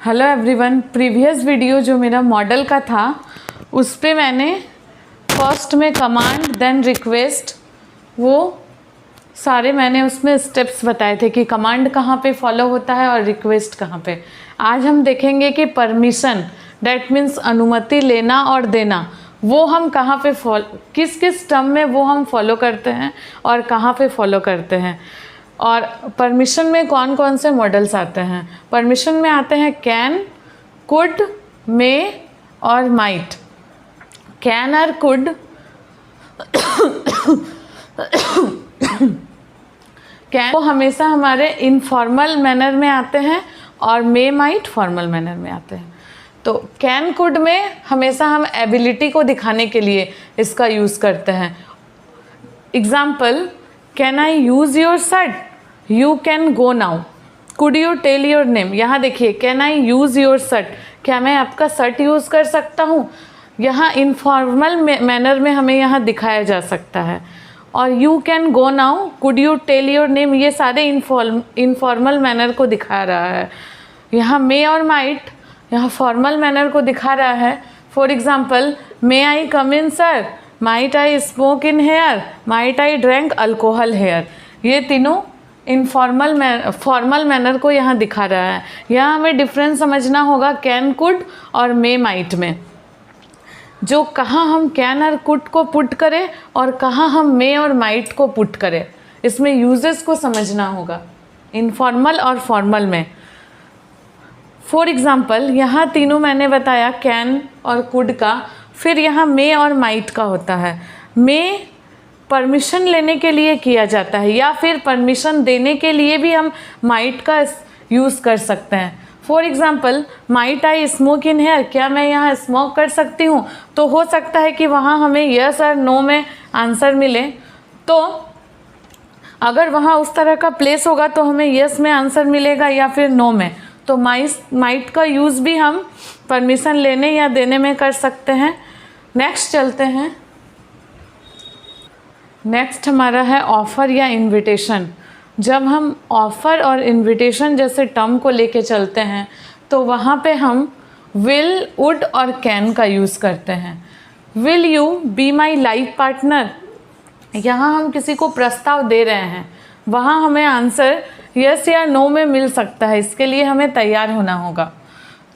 Hello everyone, previous video जो मेरा model का था उस पे मैंने फर्स्ट में कमांड देन रिक्वेस्ट वो सारे मैंने उसमें स्टेप्स बताए थे कि कमांड कहाँ पे फॉलो होता है और रिक्वेस्ट कहाँ पे। आज हम देखेंगे कि परमिशन डैट मीन्स अनुमति लेना और देना वो हम कहाँ पे किस किस टर्म में वो हम फॉलो करते हैं और कहाँ पे फॉलो करते हैं। और परमिशन में कौन कौन से मॉडल्स आते हैं। परमिशन में आते हैं कैन, कुड, मे और माइट। कैन और कुड कैन वो हमेशा हमारे इनफॉर्मल मैनर में आते हैं और मे माइट फॉर्मल मैनर में आते हैं। तो कैन कुड में हमेशा हम एबिलिटी को दिखाने के लिए इसका यूज़ करते हैं। Example, can I use your shirt, you can go now, could you tell your name. यहाँ देखिए, can I use your shirt, क्या मैं आपका शर्ट यूज़ कर सकता हूँ। यहाँ इनफॉर्मल मैनर में हमें यहाँ दिखाया जा सकता है। और you can go now, could you tell your name, ये सारे इनफॉर्मल मैनर को दिखा रहा है। यहाँ मे और माइट यहाँ फॉर्मल मैनर को दिखा रहा है। For example, may I come in sir, might I smoke in here, might I drank alcohol here. ये तीनों फॉर्मल मैनर को यहाँ दिखा रहा है। यहाँ हमें डिफरेंस समझना होगा कैन कुड और मे माइट में। जो कहाँ हम कैन और कुड को पुट करें और कहाँ हम मे और माइट को पुट करें, इसमें यूजेस को समझना होगा इनफॉर्मल और फॉर्मल में। फॉर एग्ज़ाम्पल, यहाँ तीनों मैंने बताया कैन और कुड का। फिर यहाँ मे और माइट का होता है। मे परमिशन लेने के लिए किया जाता है या फिर परमिशन देने के लिए भी हम माइट का यूज़ कर सकते हैं। For example, might I smoke in here, क्या मैं यहाँ स्मोक कर सकती हूँ। तो हो सकता है कि वहाँ हमें यस और नो में आंसर मिले। तो अगर वहाँ उस तरह का प्लेस होगा तो हमें यस में आंसर मिलेगा या फिर नो में। तो माइट का यूज़ भी हम परमिशन लेने या देने में कर सकते हैं। नेक्स्ट चलते हैं। नेक्स्ट हमारा है ऑफ़र या इनविटेशन। जब हम ऑफ़र और इनविटेशन जैसे टर्म को लेके चलते हैं तो वहाँ पे हम विल, वुड और कैन का यूज़ करते हैं। Will you be my life partner, यहाँ हम किसी को प्रस्ताव दे रहे हैं, वहाँ हमें आंसर यस या नो में मिल सकता है। इसके लिए हमें तैयार होना होगा।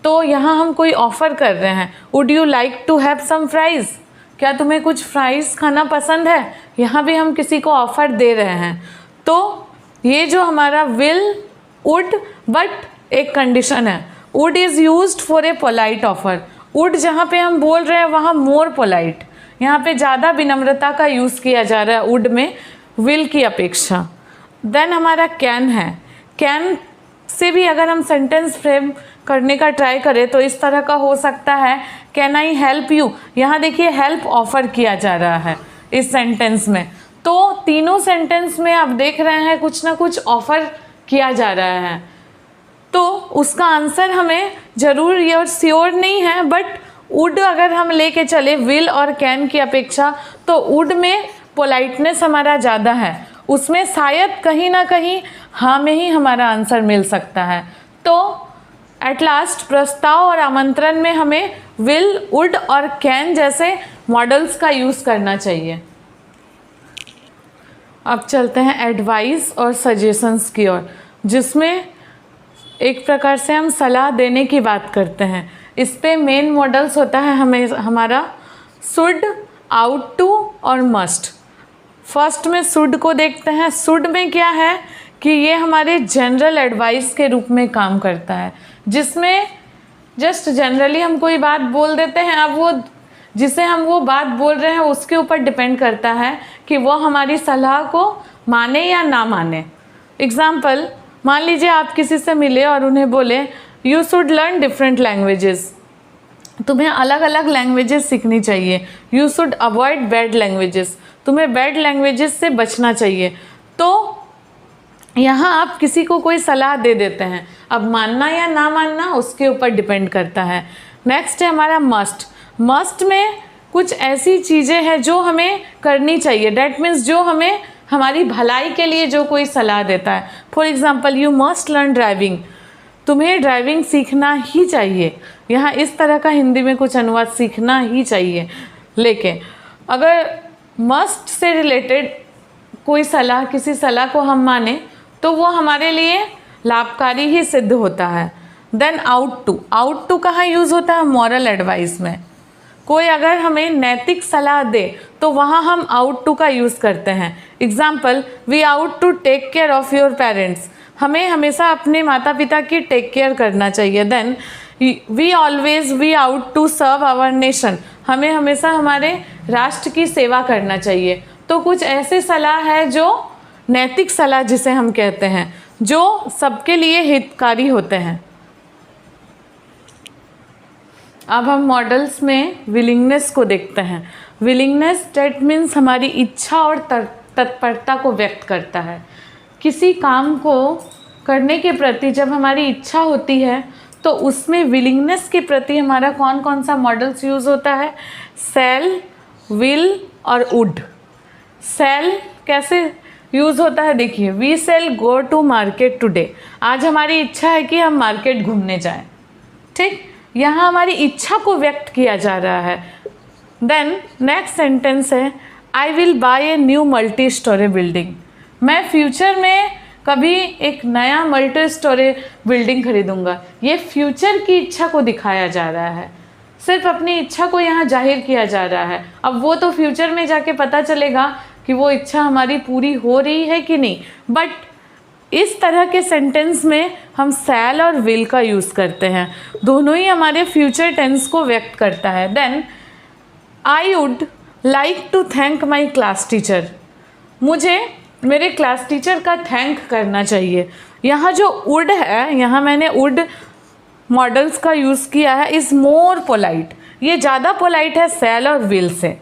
तो यहाँ हम कोई ऑफ़र कर रहे हैं, would you like to have some fries, क्या तुम्हें कुछ फ्राइज़ खाना पसंद है। यहाँ भी हम किसी को ऑफ़र दे रहे हैं। तो ये जो हमारा विल, वुड, बट एक कंडीशन है, would is used for a polite offer. Would जहाँ पे हम बोल रहे हैं वहाँ मोर पोलाइट, यहाँ पे ज़्यादा विनम्रता का यूज़ किया जा रहा है वुड में विल की अपेक्षा। देन हमारा कैन है। कैन से भी अगर हम सेंटेंस फ्रेम करने का ट्राई करें तो इस तरह का हो सकता है, कैन आई हेल्प यू। यहाँ देखिए हेल्प ऑफ़र किया जा रहा है इस सेंटेंस में। तो तीनों सेंटेंस में आप देख रहे हैं कुछ ना कुछ ऑफ़र किया जा रहा है। तो उसका आंसर हमें ज़रूर ये श्योर नहीं है, बट वुड अगर हम लेके चले विल और कैन की अपेक्षा तो वुड में पोलाइटनेस हमारा ज़्यादा है, उसमें शायद कहीं ना कहीं हाँ में ही हमारा आंसर मिल सकता है। तो एट लास्ट प्रस्ताव और आमंत्रण में हमें विल, वुड और कैन जैसे मॉडल्स का यूज़ करना चाहिए। अब चलते हैं एडवाइस और सजेशंस की ओर, जिसमें एक प्रकार से हम सलाह देने की बात करते हैं। इस पे मेन मॉडल्स होता है हमारा शुड, आउट टू और मस्ट। फर्स्ट में शुड को देखते हैं। शुड में क्या है कि ये हमारे जनरल एडवाइस के रूप में काम करता है, जिसमें जस्ट जनरली हम कोई बात बोल देते हैं। अब वो जिसे हम वो बात बोल रहे हैं उसके ऊपर डिपेंड करता है कि वो हमारी सलाह को माने या ना माने। एग्ज़ाम्पल, मान लीजिए आप किसी से मिले और उन्हें बोले you should learn different languages, तुम्हें अलग अलग लैंग्वेजेस सीखनी चाहिए। You should avoid bad languages, तुम्हें बैड लैंग्वेजेस से बचना चाहिए। तो यहाँ आप किसी को कोई सलाह दे देते हैं। अब मानना या ना मानना उसके ऊपर डिपेंड करता है। नेक्स्ट है हमारा मस्ट। मस्ट में कुछ ऐसी चीज़ें हैं जो हमें करनी चाहिए, डैट मीन्स जो हमें हमारी भलाई के लिए जो कोई सलाह देता है। For example, you must learn driving, तुम्हें ड्राइविंग सीखना ही चाहिए। यहाँ इस तरह का हिंदी में कुछ अनुवाद सीखना ही चाहिए। लेकिन अगर मस्ट से रिलेटेड कोई सलाह, किसी सलाह को हम माने तो वो हमारे लिए लाभकारी ही सिद्ध होता है। देन आउट टू कहाँ यूज़ होता है? मॉरल एडवाइस में। कोई अगर हमें नैतिक सलाह दे तो वहाँ हम आउट टू का यूज़ करते हैं। Example, we ought to take care of your parents. हमें हमेशा अपने माता पिता की टेक केयर करना चाहिए। Then we ought to serve our nation. हमें हमेशा हमारे राष्ट्र की सेवा करना चाहिए। तो कुछ ऐसे सलाह है जो नैतिक सलाह जिसे हम कहते हैं, जो सबके लिए हितकारी होते हैं। अब हम मॉडल्स में विलिंगनेस को देखते हैं। विलिंगनेस दैट मीन्स हमारी इच्छा और तत्परता को व्यक्त करता है। किसी काम को करने के प्रति जब हमारी इच्छा होती है तो उसमें विलिंगनेस के प्रति हमारा कौन कौन सा मॉडल्स यूज़ होता है? शैल, विल और वुड। शैल कैसे यूज़ होता है? देखिए, we shall go to market today. आज हमारी इच्छा है कि हम मार्केट घूमने जाएं। ठीक, यहाँ हमारी इच्छा को व्यक्त किया जा रहा है। देन नेक्स्ट सेंटेंस है, I will buy a new multi storey building. मैं फ्यूचर में कभी एक नया मल्टी स्टोरी बिल्डिंग खरीदूंगा। ये फ्यूचर की इच्छा को दिखाया जा रहा है, सिर्फ अपनी इच्छा को यहाँ जाहिर किया जा रहा है। अब वो तो फ्यूचर में जाके पता चलेगा कि वो इच्छा हमारी पूरी हो रही है कि नहीं, बट इस तरह के सेंटेंस में हम शैल और विल का यूज़ करते हैं। दोनों ही हमारे फ्यूचर टेंस को व्यक्त करता है। Then I would like to thank my class teacher. मुझे मेरे क्लास टीचर का थैंक करना चाहिए। यहाँ जो वुड है, यहाँ मैंने वुड मॉडल्स का यूज़ किया है, इज़ मोर पोलाइट। ये ज़्यादा पोलाइट है शैल और विल से,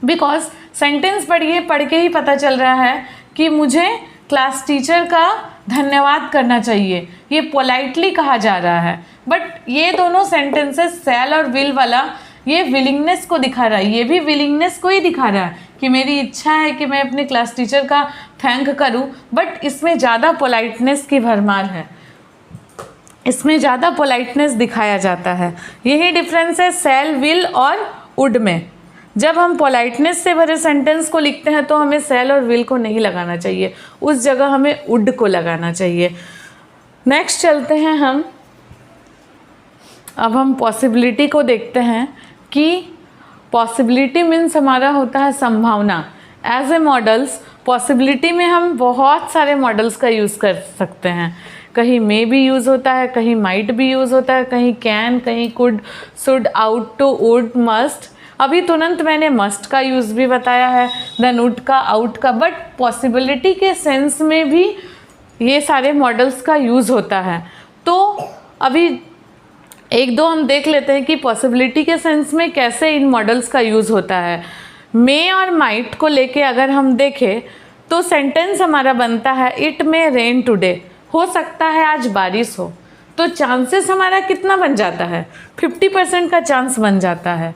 बिकॉज सेंटेंस पढ़ के ही पता चल रहा है कि मुझे क्लास टीचर का धन्यवाद करना चाहिए। ये पोलाइटली कहा जा रहा है। बट ये दोनों सेंटेंसेस शैल और विल वाला, ये विलिंगनेस को दिखा रहा है, ये भी विलिंगनेस को ही दिखा रहा है कि मेरी इच्छा है कि मैं अपने क्लास टीचर का थैंक करूं, बट इसमें ज़्यादा पोलाइटनेस की भरमार है, इसमें ज़्यादा पोलाइटनेस दिखाया जाता है। यही डिफरेंस है शैल, विल और वुड में। जब हम पोलाइटनेस से भरे सेंटेंस को लिखते हैं तो हमें शैल और विल को नहीं लगाना चाहिए, उस जगह हमें वुड को लगाना चाहिए। नेक्स्ट चलते हैं हम, अब हम पॉसिबिलिटी को देखते हैं कि पॉसिबिलिटी मीन्स हमारा होता है संभावना। एज ए मॉडल्स, पॉसिबिलिटी में हम बहुत सारे मॉडल्स का यूज़ कर सकते हैं। कहीं मे भी यूज़ होता है, कहीं माइट भी यूज़ होता है, कहीं कैन, कहीं could, should, ought to, would, must. अभी तुरंत मैंने मस्ट का यूज़ भी बताया है, देन वुड का, आउट का। बट पॉसिबिलिटी के सेंस में भी ये सारे मॉडल्स का यूज़ होता है। तो अभी एक दो हम देख लेते हैं कि पॉसिबिलिटी के सेंस में कैसे इन मॉडल्स का यूज़ होता है। मे और माइट को लेके अगर हम देखें तो सेंटेंस हमारा बनता है इट मे रेन टुडे। हो सकता है आज बारिश हो। तो चांसेस हमारा कितना बन जाता है? 50% का चांस बन जाता है।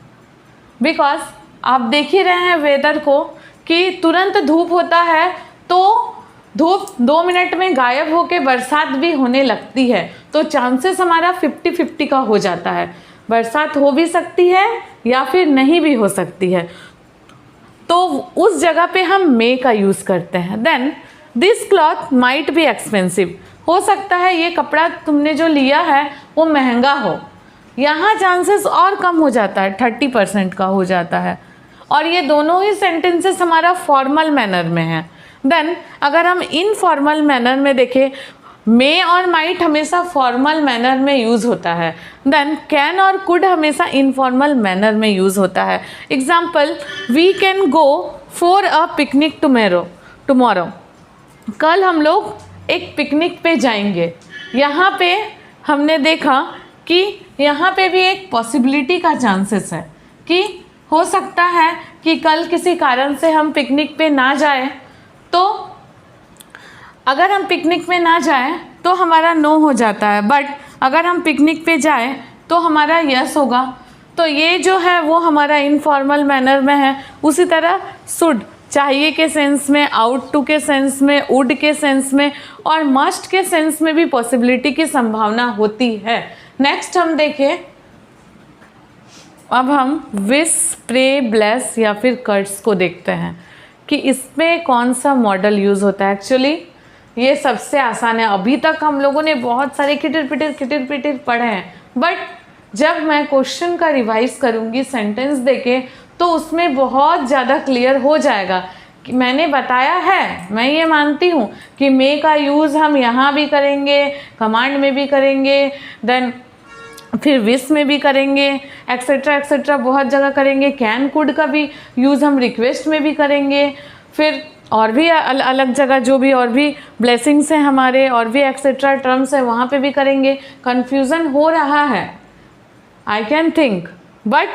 बिकॉज आप देख ही रहे हैं वेदर को कि तुरंत धूप होता है तो धूप 2 मिनट में गायब होकर बरसात भी होने लगती है। तो चांसेस हमारा 50-50 का हो जाता है। बरसात हो भी सकती है या फिर नहीं भी हो सकती है। तो उस जगह पे हम मे का यूज़ करते हैं। Then this cloth might be expensive. हो सकता है ये कपड़ा तुमने जो लिया है वो महंगा हो। यहाँ चांसेस और कम हो जाता है, 30% का हो जाता है। और ये दोनों ही सेंटेंसेस हमारा फॉर्मल मैनर में है। देन अगर हम इनफॉर्मल मैनर में देखें, मे और माइट हमेशा फॉर्मल मैनर में यूज़ होता है। देन कैन और कुड हमेशा इनफॉर्मल मैनर में यूज़ होता है। Example, we can go for a picnic tomorrow. कल हम लोग एक पिकनिक पे जाएंगे। यहाँ पे हमने देखा कि यहाँ पे भी एक पॉसिबिलिटी का चांसेस है कि हो सकता है कि कल किसी कारण से हम पिकनिक पे ना जाएं। तो अगर हम पिकनिक में ना जाएं तो हमारा नो हो जाता है, बट अगर हम पिकनिक पे जाएं तो हमारा यस होगा। तो ये जो है वो हमारा इनफॉर्मल मैनर में है। उसी तरह शुड, चाहिए के सेंस में, आउट टू के सेंस में, वुड के सेंस में और मस्ट के सेंस में भी पॉसिबिलिटी की संभावना होती है। नेक्स्ट हम देखें, अब हम विश, प्रे, ब्लेस या फिर कर्स को देखते हैं कि इसमें कौन सा मॉडल यूज़ होता है। एक्चुअली ये सबसे आसान है। अभी तक हम लोगों ने बहुत सारे किटिर पिटिर पढ़े हैं, बट जब मैं क्वेश्चन का रिवाइज करूँगी सेंटेंस देके तो उसमें बहुत ज़्यादा क्लियर हो जाएगा कि मैंने बताया है, मैं ये मानती हूँ कि मे का यूज़ हम यहाँ भी करेंगे, कमांड में भी करेंगे, देन फिर विश में भी करेंगे, एक्सेट्रा एक्सेट्रा बहुत जगह करेंगे। कैन कुड का भी यूज़ हम रिक्वेस्ट में भी करेंगे, फिर और भी अलग जगह जो भी और भी ब्लेसिंग्स हैं हमारे, और भी एक्सेट्रा टर्म्स हैं वहाँ पे भी करेंगे। कन्फ्यूज़न हो रहा है, आई कैन थिंक, बट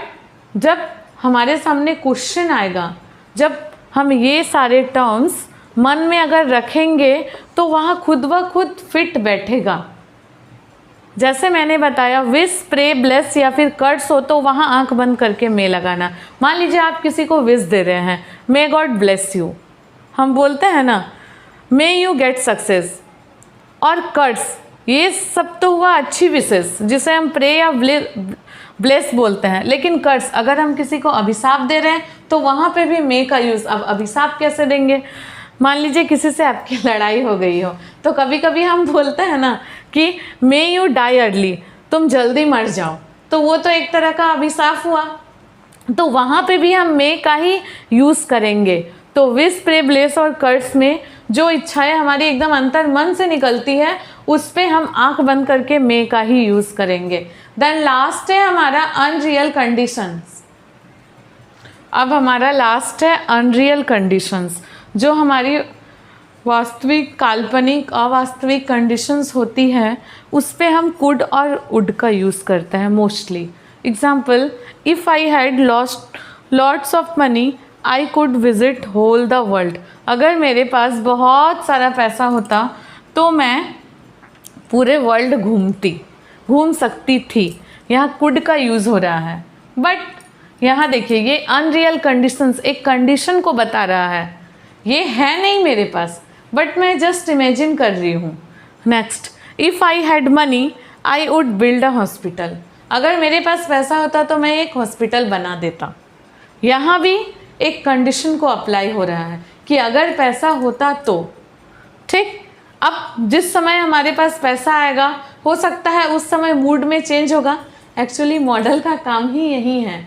जब हमारे सामने क्वेश्चन आएगा, जब हम ये सारे टर्म्स मन में अगर रखेंगे तो वहाँ खुद ब खुद फिट बैठेगा। जैसे मैंने बताया, विश, प्रे, ब्लेस या फिर कर्स हो तो वहाँ आंख बंद करके मे लगाना। मान लीजिए आप किसी को विश दे रहे हैं, मे गॉड ब्लेस यू, हम बोलते हैं ना मे यू गेट सक्सेस, और कर्स, ये सब तो हुआ अच्छी विशेस जिसे हम प्रे या ब्लेस बोलते हैं। लेकिन कर्स, अगर हम किसी को अभिशाप दे रहे हैं तो वहाँ पे भी मे का यूज़। अब अभिशाप कैसे देंगे? मान लीजिए किसी से आपकी लड़ाई हो गई हो तो कभी कभी हम बोलते हैं ना कि मे यू डाई अर्ली, तुम जल्दी मर जाओ, तो वो तो एक तरह का अभिशाप हुआ, तो वहाँ पे भी हम मे का ही यूज़ करेंगे। तो विश, प्रे, ब्लेस और कर्स में जो इच्छाएं हमारी एकदम अंतर मन से निकलती है उस पे हम आंख बंद करके मे का ही यूज़ करेंगे। देन लास्ट है हमारा अनरियल कंडीशंस। अब हमारा लास्ट है अनरियल कंडीशंस, जो हमारी वास्तविक, काल्पनिक, अवास्तविक कंडीशंस होती हैं, उस पे हम कुड और वुड का यूज़ करते हैं mostly. Example, if I had lost lots of money I could visit whole the world. अगर मेरे पास बहुत सारा पैसा होता तो मैं पूरे वर्ल्ड घूम सकती थी। यहाँ कुड का यूज़ हो रहा है, बट यहाँ देखिए ये अनरियल कंडीशंस एक कंडीशन को बता रहा है। ये है नहीं मेरे पास, बट मैं जस्ट इमेजिन कर रही हूँ। Next, if I had money I would build a hospital. अगर मेरे पास पैसा होता तो मैं एक हॉस्पिटल बना देता। यहाँ भी एक कंडीशन को अप्लाई हो रहा है कि अगर पैसा होता तो, ठीक। अब जिस समय हमारे पास पैसा आएगा, हो सकता है उस समय मूड में चेंज होगा। एक्चुअली मॉडल का काम ही यही है।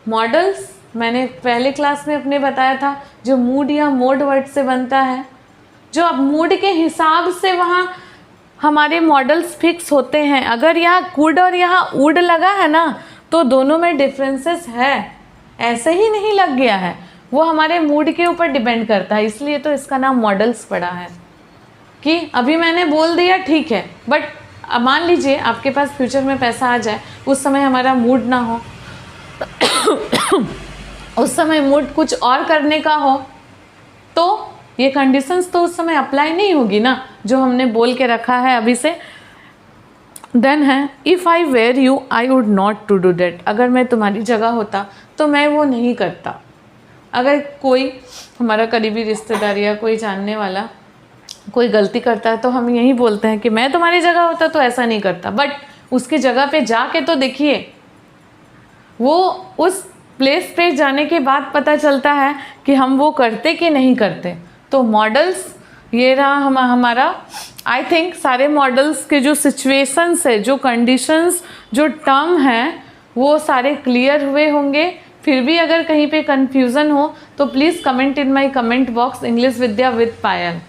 मॉडल्स मैंने पहले क्लास में अपने बताया था, जो मूड या मोड वर्ड से बनता है, जो अब मूड के हिसाब से वहाँ हमारे मॉडल्स फिक्स होते हैं। अगर यहाँ कुड और यहाँ वुड लगा है ना, तो दोनों में डिफरेंसेस है, ऐसे ही नहीं लग गया है, वो हमारे मूड के ऊपर डिपेंड करता है। इसलिए तो इसका नाम मॉडल्स पड़ा है। कि अभी मैंने बोल दिया ठीक है, बट अब मान लीजिए आपके पास फ्यूचर में पैसा आ जाए, उस समय हमारा मूड ना हो उस समय मूड कुछ और करने का हो, तो ये कंडीशंस तो उस समय अप्लाई नहीं होगी ना, जो हमने बोल के रखा है अभी से। देन है, if I were you I would not to do that. अगर मैं तुम्हारी जगह होता तो मैं वो नहीं करता। अगर कोई हमारा करीबी रिश्तेदार या कोई जानने वाला कोई गलती करता है तो हम यही बोलते हैं कि मैं तुम्हारी जगह होता तो ऐसा नहीं करता। बट उसकी जगह पे जाके तो देखिए, वो उस प्लेस पे जाने के बाद पता चलता है कि हम वो करते कि नहीं करते। तो मॉडल्स ये रहा हमारा। आई थिंक सारे मॉडल्स के जो सिचुएशंस है, जो कंडीशंस, जो टर्म हैं, वो सारे क्लियर हुए होंगे। फिर भी अगर कहीं पे कन्फ्यूज़न हो तो please comment in my comment box English Vidya with Payal.